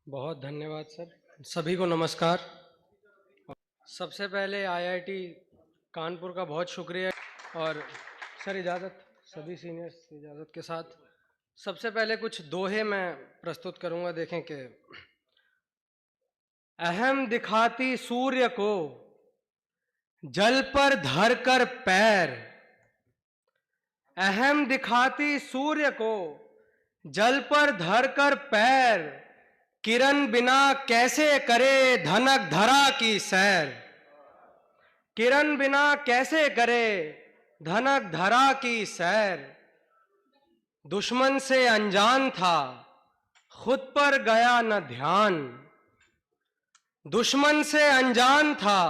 बहुत धन्यवाद सर। सभी को नमस्कार। सबसे पहले आईआईटी कानपुर का बहुत शुक्रिया। और सर इजाज़त, सभी सीनियर्स इजाज़त के साथ सबसे पहले कुछ दोहे मैं प्रस्तुत करूंगा। देखें कि अहम दिखाती सूर्य को जल पर धरकर पैर, अहम दिखाती सूर्य को जल पर धरकर पैर, किरण बिना कैसे करे धनक धरा की सैर, किरण बिना कैसे करे धनक धरा की सैर। दुश्मन से अनजान था खुद पर गया न ध्यान, दुश्मन से अनजान था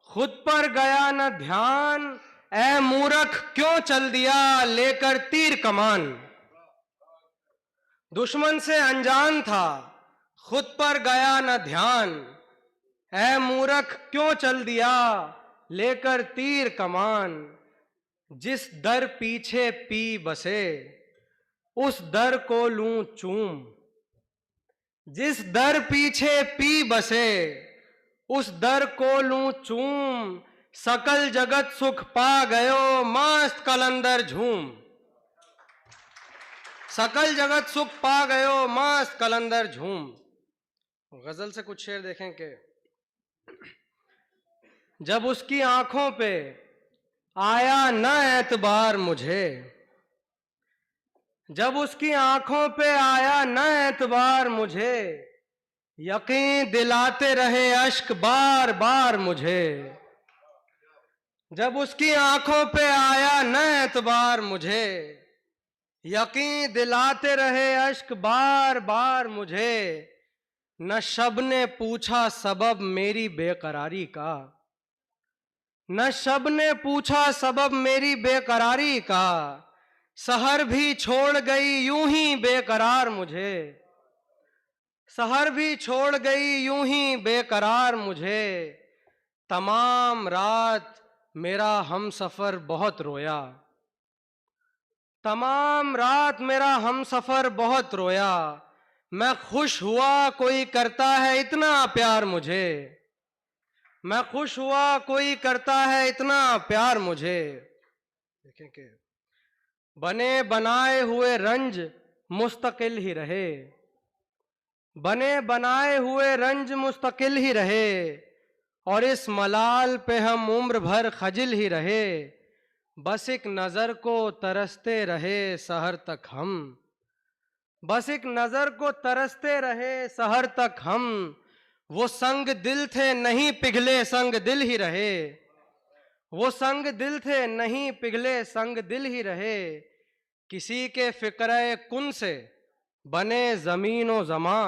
खुद पर गया न ध्यान, ऐ मूर्ख क्यों चल दिया लेकर तीर कमान। दुश्मन से अनजान था खुद पर गया न ध्यान, ऐ मूर्ख क्यों चल दिया लेकर तीर कमान। जिस दर पीछे पी बसे उस दर को लूं चूम, जिस दर पीछे पी बसे उस दर को लूं चूम। सकल जगत सुख पा गयो मस्त कलंदर झूम, सकल जगत सुख पा गयो मस्त कलंदर झूम। गजल से कुछ शेर देखें कि जब उसकी आंखों पे आया न एतबार मुझे, जब उसकी आंखों पे आया न एतबार मुझे, यकीन दिलाते रहे अश्क बार बार मुझे। जब उसकी आंखों पे आया न एतबार मुझे, यकीन दिलाते रहे अश्क बार बार मुझे। न शब ने पूछा सबब मेरी बेकरारी का, न शब ने पूछा सबब मेरी बेकरारी का। सहर भी छोड़ गई यूं ही बेकरार मुझे, सहर भी छोड़ गई यूं ही बेकरार मुझे। तमाम रात मेरा हमसफर बहुत रोया, तमाम रात मेरा हमसफर बहुत रोया। मैं खुश हुआ कोई करता है इतना प्यार मुझे, मैं खुश हुआ कोई करता है इतना प्यार मुझे। देखें कि बने बनाए हुए रंज मुस्तकिल ही रहे, बने बनाए हुए रंज मुस्तकिल ही रहे। और इस मलाल पे हम उम्र भर खजिल ही रहे। बस एक नजर को तरसते रहे सहर तक हम, बस एक नजर को तरसते रहे सहर तक हम। वो संग दिल थे नहीं पिघले संग दिल ही रहे, वो संग दिल थे नहीं पिघले संग दिल ही रहे। किसी के फिक्रे कुन से बने जमीन जमा,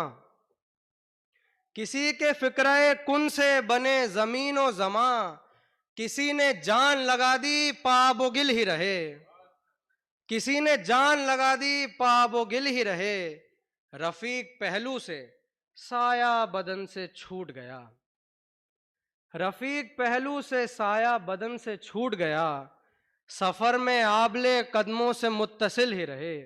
किसी के फिक्रे कुन से बने जमीन जमा। किसी ने जान लगा दी पाबोगिल ही रहे, किसी ने जान लगा दी पाबोगिल ही रहे। रफीक पहलू से साया बदन से छूट गया, रफीक पहलू से साया बदन से छूट गया। सफर में आबले कदमों से मुत्तसिल ही रहे।